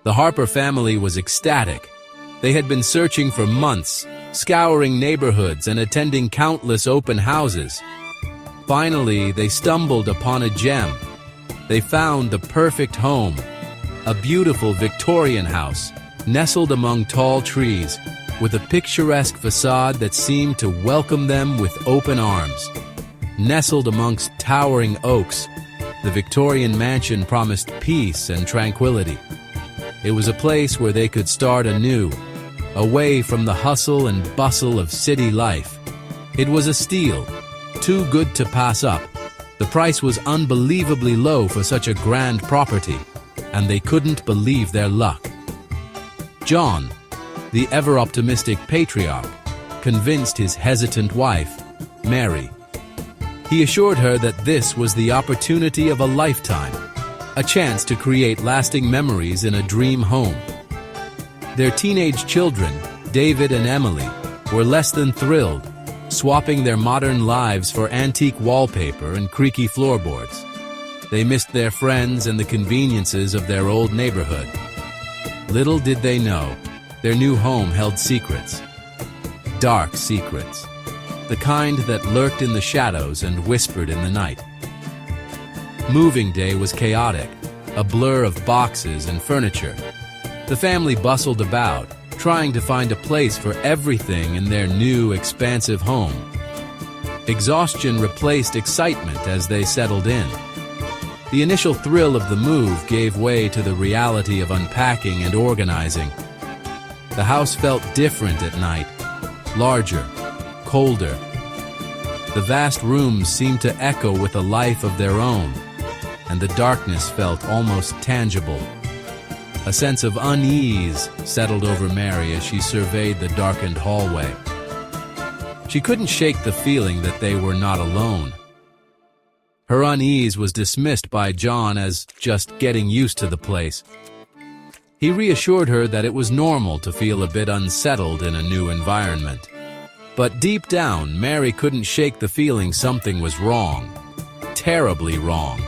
The Harper family was ecstatic. They had been searching for months, scouring neighborhoods and attending countless open houses. Finally, they stumbled upon a gem. They found the perfect home, a beautiful Victorian house, nestled among tall trees, with a picturesque facade that seemed to welcome them with open arms. Nestled amongst towering oaks, the Victorian mansion promised peace and tranquility. It was a place where they could start anew, away from the hustle and bustle of city life. It was a steal, too good to pass up. The price was unbelievably low for such a grand property, and they couldn't believe their luck. John, the ever-optimistic patriarch, convinced his hesitant wife, Mary. He assured her that this was the opportunity of a lifetime, a chance to create lasting memories in a dream home. Their teenage children, David and Emily, were less than thrilled, swapping their modern lives for antique wallpaper and creaky floorboards. They missed their friends and the conveniences of their old neighborhood. Little did they know, their new home held secrets. Dark secrets. The kind that lurked in the shadows and whispered in the night. Moving day was chaotic, a blur of boxes and furniture. The family bustled about, trying to find a place for everything in their new, expansive home. Exhaustion replaced excitement as they settled in. The initial thrill of the move gave way to the reality of unpacking and organizing. The house felt different at night, larger, colder. The vast rooms seemed to echo with a life of their own, and the darkness felt almost tangible. A sense of unease settled over Mary as she surveyed the darkened hallway. She couldn't shake the feeling that they were not alone. Her unease was dismissed by John as just getting used to the place. He reassured her that it was normal to feel a bit unsettled in a new environment. But deep down, Mary couldn't shake the feeling something was wrong. Terribly wrong.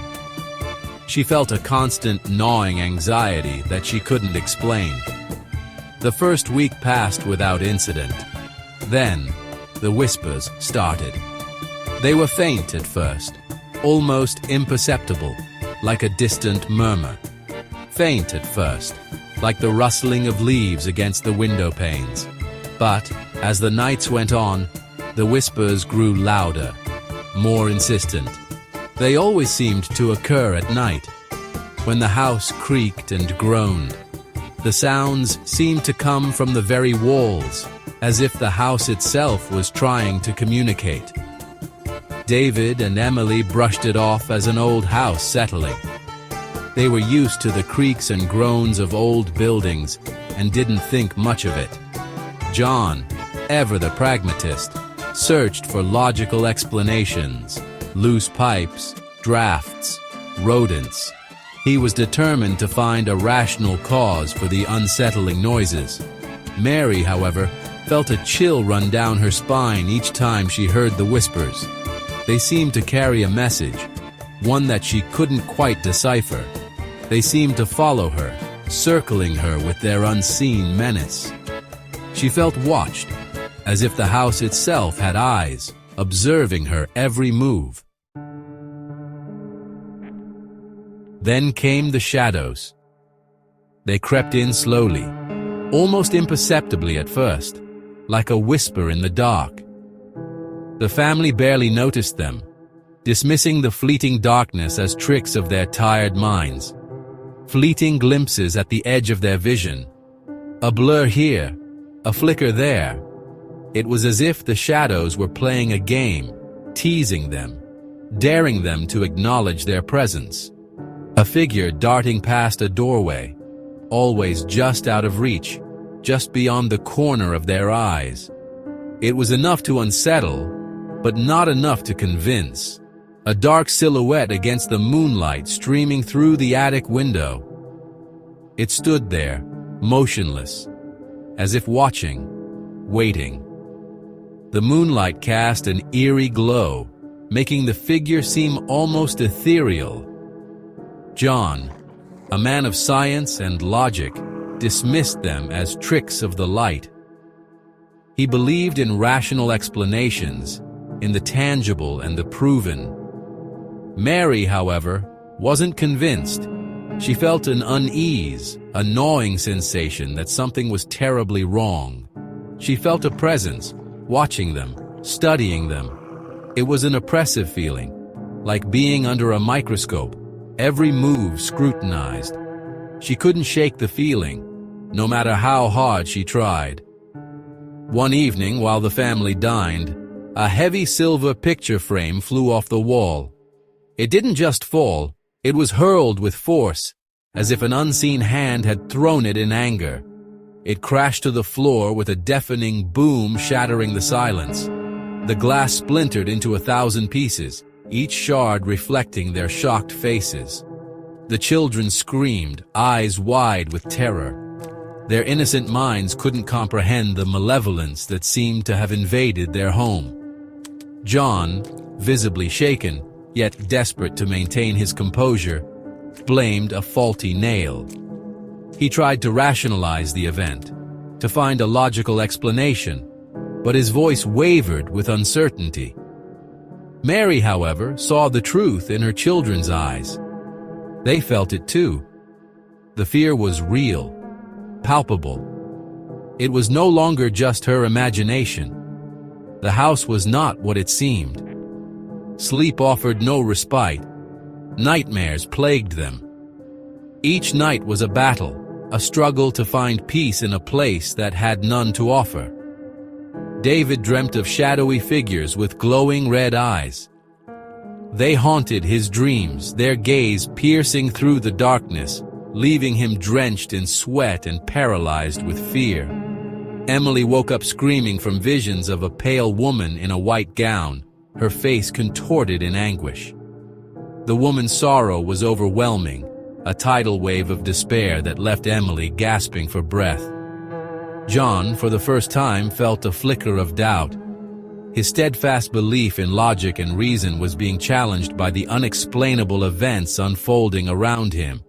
She felt a constant gnawing anxiety that she couldn't explain. The first week passed without incident. Then, the whispers started. They were faint at first, almost imperceptible, like a distant murmur. Faint at first, like the rustling of leaves against the window panes. But, as the nights went on, the whispers grew louder, more insistent. They always seemed to occur at night, when the house creaked and groaned. The sounds seemed to come from the very walls, as if the house itself was trying to communicate. David and Emily brushed it off as an old house settling. They were used to the creaks and groans of old buildings and didn't think much of it. John, ever the pragmatist, searched for logical explanations. Loose pipes, drafts, rodents. He was determined to find a rational cause for the unsettling noises. Mary, however, felt a chill run down her spine each time she heard the whispers. They seemed to carry a message, one that she couldn't quite decipher. They seemed to follow her, circling her with their unseen menace. She felt watched, as if the house itself had eyes, observing her every move. Then came the shadows. They crept in slowly, almost imperceptibly at first, like a whisper in the dark. The family barely noticed them, dismissing the fleeting darkness as tricks of their tired minds. Fleeting glimpses at the edge of their vision. A blur here, a flicker there. It was as if the shadows were playing a game, teasing them, daring them to acknowledge their presence. A figure darting past a doorway, always just out of reach, just beyond the corner of their eyes. It was enough to unsettle, but not enough to convince. A dark silhouette against the moonlight streaming through the attic window. It stood there, motionless, as if watching, waiting. The moonlight cast an eerie glow, making the figure seem almost ethereal. John, a man of science and logic, dismissed them as tricks of the light. He believed in rational explanations, in the tangible and the proven. Mary, however, wasn't convinced. She felt an unease, a gnawing sensation that something was terribly wrong. She felt a presence, watching them, studying them. It was an oppressive feeling, like being under a microscope, every move scrutinized. She couldn't shake the feeling, no matter how hard she tried. One evening, while the family dined, a heavy silver picture frame flew off the wall. It didn't just fall, it was hurled with force, as if an unseen hand had thrown it in anger. It crashed to the floor with a deafening boom, shattering the silence. The glass splintered into 1,000 pieces, each shard reflecting their shocked faces. The children screamed, eyes wide with terror. Their innocent minds couldn't comprehend the malevolence that seemed to have invaded their home. John, visibly shaken, yet desperate to maintain his composure, blamed a faulty nail. He tried to rationalize the event, to find a logical explanation, but his voice wavered with uncertainty. Mary, however, saw the truth in her children's eyes. They felt it too. The fear was real, palpable. It was no longer just her imagination. The house was not what it seemed. Sleep offered no respite. Nightmares plagued them. Each night was a battle, a struggle to find peace in a place that had none to offer. David dreamt of shadowy figures with glowing red eyes. They haunted his dreams, their gaze piercing through the darkness, leaving him drenched in sweat and paralyzed with fear. Emily woke up screaming from visions of a pale woman in a white gown, her face contorted in anguish. The woman's sorrow was overwhelming, a tidal wave of despair that left Emily gasping for breath. John, for the first time, felt a flicker of doubt. His steadfast belief in logic and reason was being challenged by the unexplainable events unfolding around him.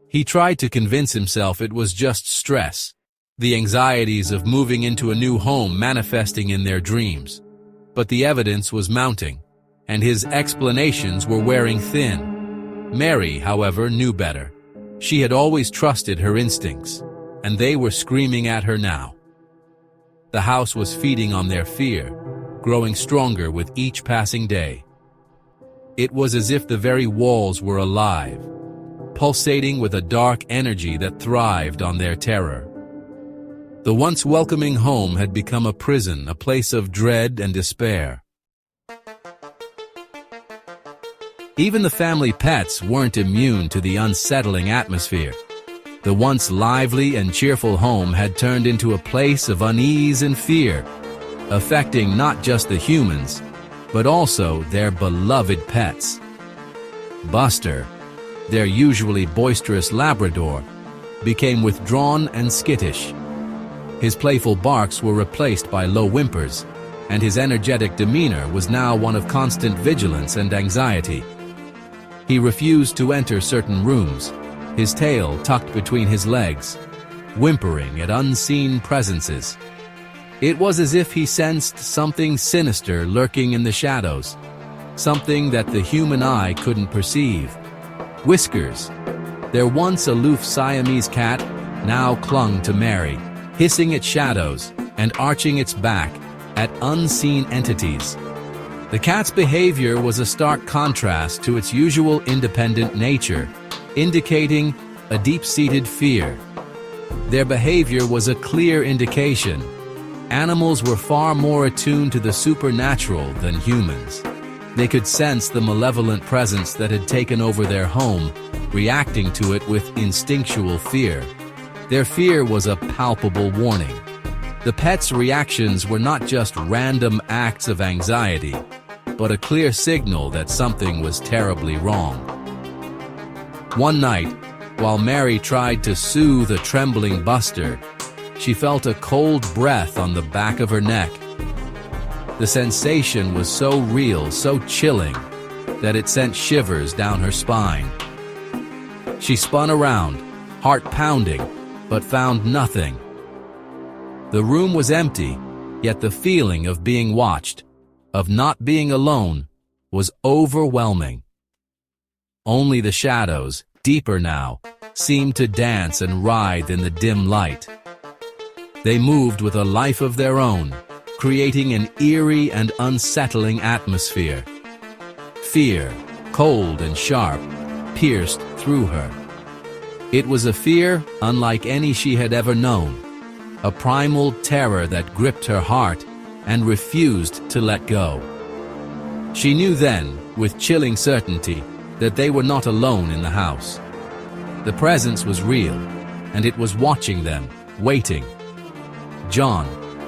He tried to convince himself it was just stress, the anxieties of moving into a new home manifesting in their dreams. But the evidence was mounting, and his explanations were wearing thin. Mary, however, knew better. She had always trusted her instincts, and they were screaming at her now. The house was feeding on their fear, growing stronger with each passing day. It was as if the very walls were alive, pulsating with a dark energy that thrived on their terror. The once welcoming home had become a prison, a place of dread and despair. Even the family pets weren't immune to the unsettling atmosphere. The once lively and cheerful home had turned into a place of unease and fear, affecting not just the humans, but also their beloved pets. Buster, their usually boisterous Labrador, became withdrawn and skittish. His playful barks were replaced by low whimpers, and his energetic demeanor was now one of constant vigilance and anxiety. He refused to enter certain rooms, his tail tucked between his legs, whimpering at unseen presences. It was as if he sensed something sinister lurking in the shadows, something that the human eye couldn't perceive. Whiskers, their once aloof Siamese cat, now clung to Mary, hissing at shadows and arching its back at unseen entities. The cat's behavior was a stark contrast to its usual independent nature, indicating a deep-seated fear. Their behavior was a clear indication. Animals were far more attuned to the supernatural than humans. They could sense the malevolent presence that had taken over their home, reacting to it with instinctual fear. Their fear was a palpable warning. The pets' reactions were not just random acts of anxiety, but a clear signal that something was terribly wrong. One night, while Mary tried to soothe a trembling Buster, she felt a cold breath on the back of her neck. The sensation was so real, so chilling, that it sent shivers down her spine. She spun around, heart pounding, but found nothing. The room was empty, yet the feeling of being watched, of not being alone, was overwhelming. Only the shadows, deeper now, seemed to dance and writhe in the dim light. They moved with a life of their own, creating an eerie and unsettling atmosphere. Fear, cold and sharp, pierced through her. It was a fear unlike any she had ever known, a primal terror that gripped her heart and refused to let go. She knew then, with chilling certainty, that they were not alone in the house. The presence was real, and it was watching them, waiting. John,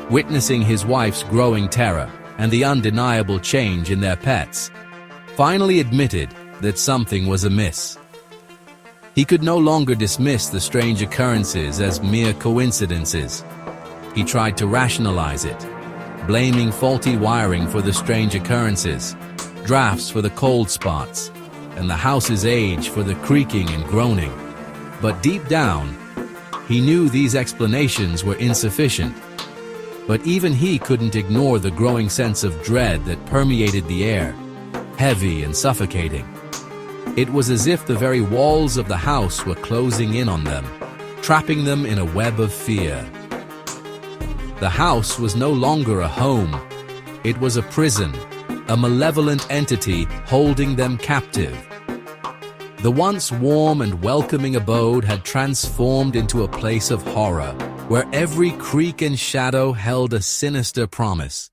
witnessing his wife's growing terror and the undeniable change in their pets, finally admitted that something was amiss. He could no longer dismiss the strange occurrences as mere coincidences. He tried to rationalize it, blaming faulty wiring for the strange occurrences, drafts for the cold spots, and the house's age for the creaking and groaning. But deep down, he knew these explanations were insufficient. But even he couldn't ignore the growing sense of dread that permeated the air, heavy and suffocating. It was as if the very walls of the house were closing in on them, trapping them in a web of fear. The house was no longer a home. It was a prison, a malevolent entity holding them captive. The once warm and welcoming abode had transformed into a place of horror, where every creak and shadow held a sinister promise.